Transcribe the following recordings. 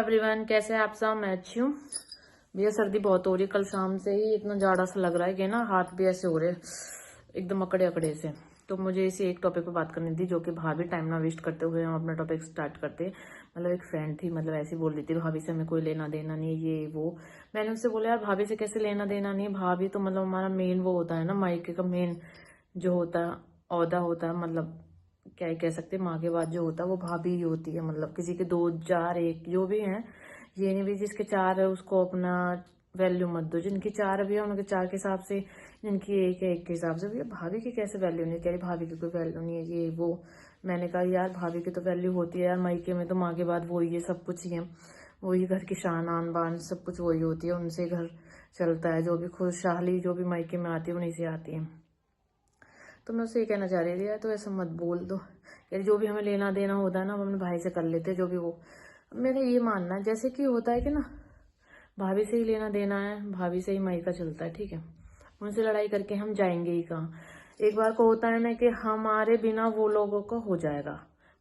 Everyone, कैसे हैं आप सब। मैं अच्छी हूँ भैया। सर्दी बहुत हो रही है, कल शाम से ही इतना जाड़ा सा लग रहा है कि ना हाथ भी ऐसे हो रहे एकदम अकड़े अकड़े से। तो मुझे इसी एक टॉपिक पे बात करनी थी, जो कि भाभी टाइम ना वेस्ट करते हुए हम अपना टॉपिक स्टार्ट करते हैं। मतलब एक फ्रेंड थी, मतलब ऐसी बोल रही थी भाभी से हमें कोई लेना देना नहीं है ये वो। मैंने उससे बोला यार भाभी से कैसे लेना देना नहीं है, भाभी तो मतलब हमारा मेन वो होता है ना, मायके का मेन जो होता है औहदा होता है, मतलब क्या ही कह सकते हैं, माँ के बाद जो होता है वो भाभी ही होती है। मतलब किसी के 2 4 1 जो भी हैं, ये नहीं भी जिसके 4 है उसको अपना वैल्यू मत दो। जिनकी 4 भी है उनके 4 के हिसाब से, जिनकी 1 है 1 के हिसाब से। भैया भाभी की कैसे वैल्यू नहीं, कह रही भाभी की कोई वैल्यू नहीं है ये वो। मैंने कहा यार भाभी की तो वैल्यू होती है यार, मायके में तो माँ के बाद वही है, सब कुछ ही है, वही घर की शान आन बान सब कुछ वही होती है, उनसे घर चलता है। जो भी खुशहाली जो भी मायके में आती है उन्हीं से आती है। तो मैं उससे ये कहना चाह रही थी यार तो ऐसा मत बोल दो यार, जो भी हमें लेना देना होता है ना हम अपने भाई से कर लेते हैं, जो भी वो। मेरा ये मानना है जैसे कि होता है कि ना भाभी से ही लेना देना है, भाभी से ही मायका चलता है, ठीक है। उनसे लड़ाई करके हम जाएंगे ही कहाँ। एक बार को होता है ना कि हमारे बिना वो लोगों का हो जाएगा,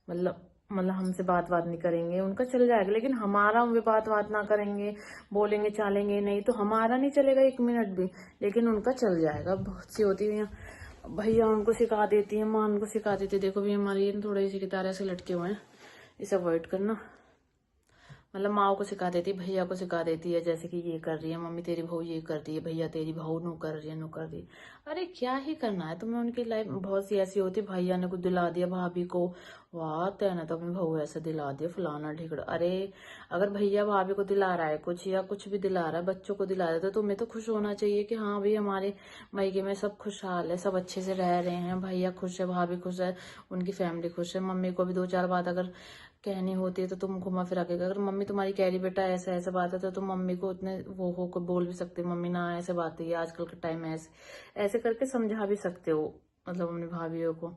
मतलब हमसे बात नहीं करेंगे, उनका चल जाएगा, लेकिन हमारा वे बात ना करेंगे, बोलेंगे चालेंगे नहीं, तो हमारा नहीं चलेगा 1 मिनट भी, लेकिन उनका चल जाएगा। बहुत सी होती है भैया, उनको सिखा देती है, माँ उनको सिखा देती है। देखो भी हमारी थोड़े से कितारे से लटके हुए हैं, इसे अवॉइड करना। मतलब माँ को सिखा देती है, भैया को सिखा देती है, जैसे कि ये कर रही है मम्मी तेरी बहू, ये कर रही है भैया तेरी बहू नो कर रही है नो कर रही है। अरे क्या ही करना है तुम्हें। उनकी लाइफ बहुत सी ऐसी होती है, भैया ने कुछ दिला दिया भाभी को, वाह तेना तो अपनी बहू ऐसा दिला दिया फलाना ढिकड़ा। अरे अगर भैया भाभी को दिला रहा है कुछ या कुछ भी दिला रहा है, बच्चों को दिला रहा है, तो तुम्हें तो खुश होना चाहिए कि हाँ भाई हमारे मायके में सब खुशहाल है, सब अच्छे से रह रहे हैं, भैया खुश है, भाभी खुश है, उनकी फैमिली खुश है। मम्मी को भी 2 4 बात अगर कहनी होती है तो तुम घुमा फिरा के, अगर मम्मी तुम्हारी कह रही बेटा ऐसा ऐसा बात है, तो तुम मम्मी को उतने वो हो को बोल भी सकते हो, मम्मी ना ऐसे बात है आजकल के टाइम में, ऐसे ऐसे करके समझा भी सकते हो, मतलब अपनी भाभीियों को।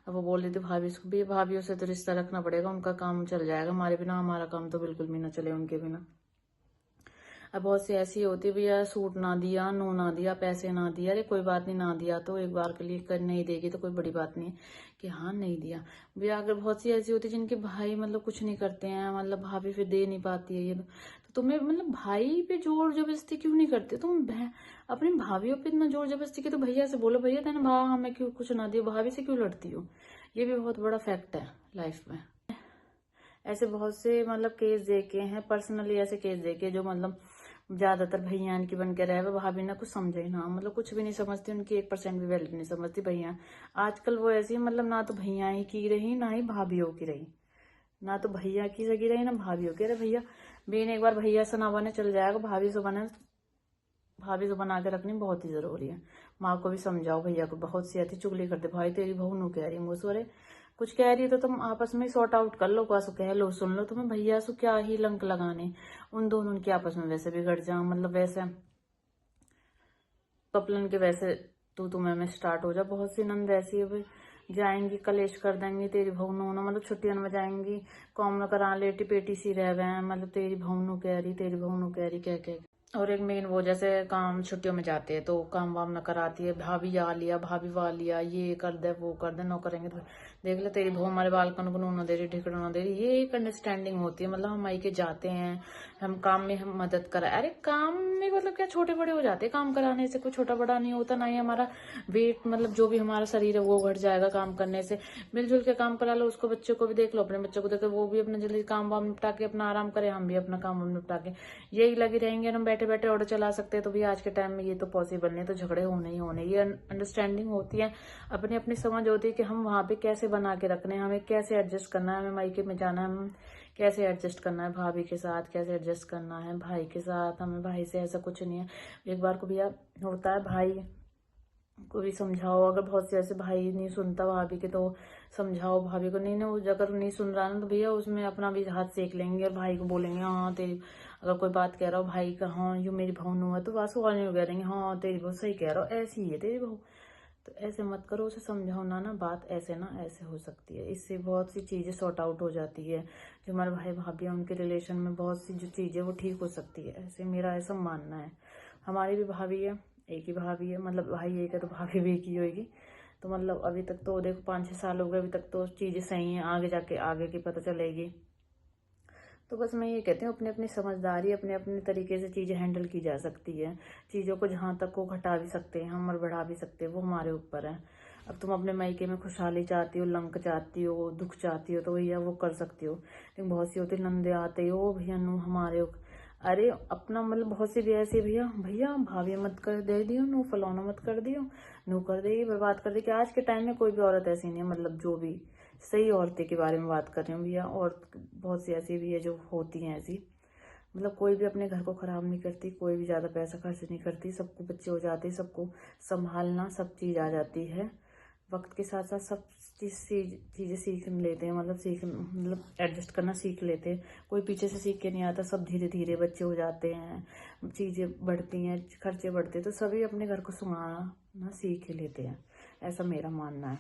अब वो बोल रही थी भाभी को भी, भाभीियों से तो रिश्ता रखना पड़ेगा, उनका काम चल जाएगा, हमारे बिना हमारा काम तो बिल्कुल भी ना चले उनके बिना। अब बहुत सी ऐसी होती भैया, सूट ना दिया, नो ना दिया, पैसे ना दिया, अरे कोई बात नहीं, ना दिया तो एक बार के लिए कर नहीं देगी तो कोई बड़ी बात नहीं है कि हाँ नहीं दिया भैया। अगर बहुत सी ऐसी होती है जिनके भाई मतलब कुछ नहीं करते हैं, मतलब भाभी फिर दे नहीं पाती है ये, तो तुम्हें मतलब भाई पे जोर जबरदस्ती क्यों नहीं करते तुम, अपनी भाभीियों पे इतना जोर जबरदस्ती की, तो भैया से बोलो भैया तेना भा हमें क्यों कुछ ना दिया, भाभी से क्यों लड़ती हो। ये भी बहुत बड़ा फैक्ट है लाइफ में। ऐसे बहुत से मतलब केस देखे हैं, पर्सनली ऐसे केस देखे जो मतलब ज्यादातर भैया की बन के रहे, भाभी ना कुछ समझे ना, मतलब कुछ भी नहीं समझती, उनकी 1% भी वैल्यू नहीं समझती भैया। आजकल वो ऐसी है, मतलब ना तो भैया ही की रही ना ही भाभीियों की रही, ना तो भैया की सगी रही ना भाभीियों की। अरे भैया बेन एक बार भैया से ना बने चल जाएगा, भाभी से बने, भाभी से बना के रखनी बहुत ही जरूरी है। माँ को भी समझाओ, भैया को बहुत सी ऐसी चुगली करते, भाई तेरी बहू नु कह रही मुझसे, अरे कुछ कह रही है तो तुम आपस में सॉर्ट आउट कर लो, क्या कह लो सुन लो, तुम्हें भैया से क्या ही लंक लगाने, उन दोनों की आपस में वैसे बिगड़ जाओ, मतलब वैसे कपलन के वैसे तू तुम्हें में स्टार्ट हो जा। बहुत सी नंद ऐसी है भाई, जाएंगी कलेश कर देंगी, तेरी बहू नो, मतलब छुट्टियों में जाएंगी कॉम न करा लेटी पेटी सी रह गए हैं, मतलब तेरी बहू नु कह रही, तेरी बहू नु कह रही कह। और एक मेन वो, जैसे काम छुट्टियों में जाते हैं तो काम वाम न कराती है, भाभी आ लिया भाभी वा लिया, ये कर दे वो कर दे, नो करेंगे तो देख ले तेरी बहू हमारे बालकन को न दे रही, ढिकड़ न दे रही। ये एक अंडरस्टैंडिंग होती है, मतलब हम मायके जाते हैं, हम काम में हम मदद करा, अरे काम में मतलब क्या छोटे बड़े हो जाते हैं, काम कराने से कोई छोटा बड़ा नहीं होता, ना ही हमारा वेट मतलब जो भी हमारा शरीर है वो घट जाएगा काम करने से। मिलजुल के काम करा लो, उसको बच्चों को भी देख लो, अपने बच्चों को देख लो, वो भी अपना जल्दी काम वाम निपटा के अपना आराम करे, हम भी अपना काम वाम निपटा के यही लगे रहेंगे, हम बैठे बैठे ऑर्डर चला सकते हैं। तो भी आज के टाइम में ये तो पॉसिबल नहीं, तो झगड़े होने ही होने। ये अंडरस्टैंडिंग होती है, अपनी अपनी समझ होती है कि हम वहां पे कैसे बना के रखने हैं, हमें कैसे एडजस्ट करना है, हमें मायके में जाना है, हम कैसे एडजस्ट करना है भाभी के साथ, कैसे एडजस्ट करना है भाई के साथ। हमें भाई से ऐसा कुछ नहीं है। एक बार को भैया होता है भाई को भी समझाओ, अगर बहुत से ऐसे भाई नहीं सुनता भाभी के तो समझाओ भाभी को, नहीं ना अगर नहीं सुन रहा ना तो भैया उसमें अपना भी हाथ सेक लेंगे और भाई को बोलेंगे हाँ तेरी, अगर कोई बात कह रहा हो भाई का हाँ यू मेरी बहू नु है, तो बस वो नहीं कह देंगे हाँ तेरी बहू सही कह रहा हो, ऐसी ही है तेरी बहू। तो ऐसे मत करो, उसे समझाओ ना बात ऐसे ना ऐसे हो सकती है, इससे बहुत सी चीजें सॉर्ट आउट हो जाती है। जो हमारे भाई भाभी हैं उनके रिलेशन में बहुत सी जो चीजें वो ठीक हो सकती है, ऐसे मेरा ऐसा मानना है। हमारी भी भाभी है, एक ही भाभी है, मतलब भाई एक है तो भाभी भी एक ही होगी। तो मतलब अभी तक तो देखो 5 6 साल हो गए, अभी तक तो चीजें सही हैं, आगे जाके आगे की पता चलेगी। तो बस मैं ये कहती हूँ, अपनी अपनी समझदारी, अपने अपने तरीके से चीज़ें हैंडल की जा सकती है। चीज़ों को जहाँ तक को घटा भी सकते हैं हम और बढ़ा भी सकते हैं, वो हमारे ऊपर है। अब तुम अपने मायके में खुशहाली चाहती हो, लंक चाहती हो, दुख चाहती हो, तो भैया वो कर सकती हो। लेकिन बहुत सी होती नंदे आते हो भैया नू हमारे अरे अपना मतलब बहुत सी भी ऐसी भैया भैया भाभी मत कर दे दियो, नू फलौना मत कर दियो, नू कर देगी बर्बाद कर देगी। आज के टाइम में कोई भी औरत ऐसी नहीं है, मतलब जो भी सही औरतें के बारे में बात कर रही हूँ भैया। और बहुत सी ऐसी भी है जो होती हैं ऐसी, मतलब कोई भी अपने घर को खराब नहीं करती, कोई भी ज़्यादा पैसा खर्च नहीं करती, सबको बच्चे हो जाते, सबको संभालना सब चीज़ आ जाती है। वक्त के साथ साथ सब चीज़ें सीख लेते हैं, मतलब एडजस्ट करना सीख लेते हैं। कोई पीछे से सीख के नहीं आता, सब धीरे धीरे बच्चे हो जाते हैं, चीज़ें बढ़ती हैं, खर्चे बढ़ते हैं, तो सभी अपने घर को संभालना सीख लेते हैं, ऐसा मेरा मानना है।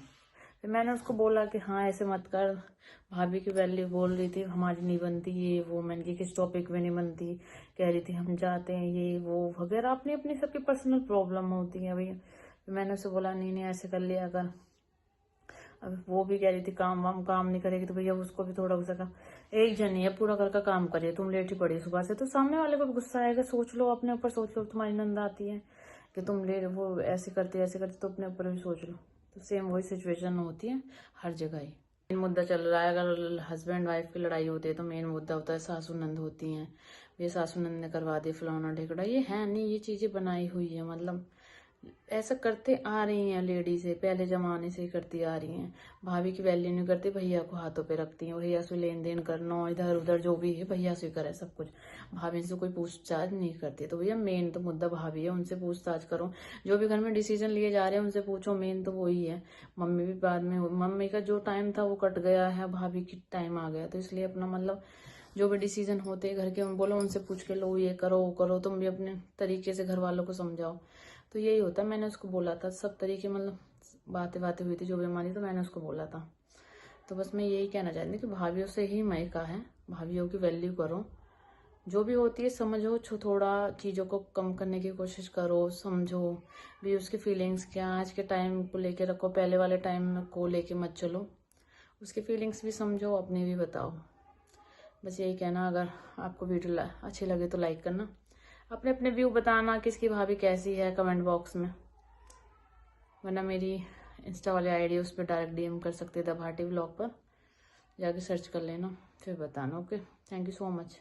फिर मैंने उसको बोला कि हाँ ऐसे मत कर, भाभी की वैल्यू बोल रही थी हमारी नहीं बनती ये वो, मैंने कि किस टॉपिक में नहीं बनती, कह रही थी हम जाते हैं ये वो वगैरह, अपनी अपनी सबकी पर्सनल प्रॉब्लम होती है भैया। फिर मैंने उससे बोला नहीं नहीं ऐसे कर लिया अगर, अब वो भी कह रही थी काम नहीं करेगी तो भैया उसको भी थोड़ा गुस्सा का, एक जनी है पूरा घर का काम करे, तुम लेट ही पड़ी सुबह से, तो सामने वाले को भी गुस्सा आएगा। सोच लो अपने ऊपर, सोच लो तुम्हारी नंद आती है कि तुम ले वो ऐसे करते तो अपने ऊपर भी सोच लो। तो सेम वही सिचुएशन होती है हर जगह ही। मेन मुद्दा चल रहा है, अगर हस्बैंड वाइफ की लड़ाई होती है तो मेन मुद्दा होता है सासू नंद होती हैं, ये सासू नंद ने करवा दी फलाना ढिकड़ा, ये है नहीं, ये चीज़ें बनाई हुई है, मतलब ऐसा करते आ रही हैं लेडीज है, पहले जमाने से ही करती आ रही हैं। भाभी की वैल्यू नहीं करती, भैया को हाथों पे रखती हैं, भैया से लेन देन करना, इधर उधर जो भी है भैया से करे सब कुछ, भाभी से कोई पूछताछ नहीं करती। तो भैया मेन तो मुद्दा भाभी है, उनसे पूछताछ करो, जो भी घर में डिसीजन लिए जा रहे हैं उनसे पूछो, मेन तो वही है। मम्मी भी बाद में, मम्मी का जो टाइम था वो कट गया है, भाभी की टाइम आ गया, तो इसलिए अपना मतलब जो भी डिसीजन होते हैं घर के, बोलो उनसे पूछ के लो, ये करो वो करो, तुम भी अपने तरीके से घर वालों को समझाओ। तो यही होता है, मैंने उसको बोला था सब तरीके, मतलब बातें हुई थी जो भी हमारी, तो मैंने उसको बोला था। तो बस मैं यही कहना चाहती हूँ कि भाभीियों से ही मायका है, भाभीियों की वैल्यू करो, जो भी होती है समझो, थोड़ा चीज़ों को कम करने की कोशिश करो, समझो भी उसकी फीलिंग्स क्या, आज के टाइम को लेके रखो, पहले वाले टाइम को लेके मत चलो, उसकी फीलिंग्स भी समझो, अपनी भी बताओ। बस यही कहना। अगर आपको वीडियो अच्छी लगे तो लाइक करना, अपने अपने व्यू बताना किसकी भाभी कैसी है कमेंट बॉक्स में, वरना मेरी इंस्टा वाली आईडी उस पर डायरेक्ट डीएम कर सकते थे, भाटी व्लॉग पर जाके सर्च कर लेना, फिर बताना। Okay, thank you so much.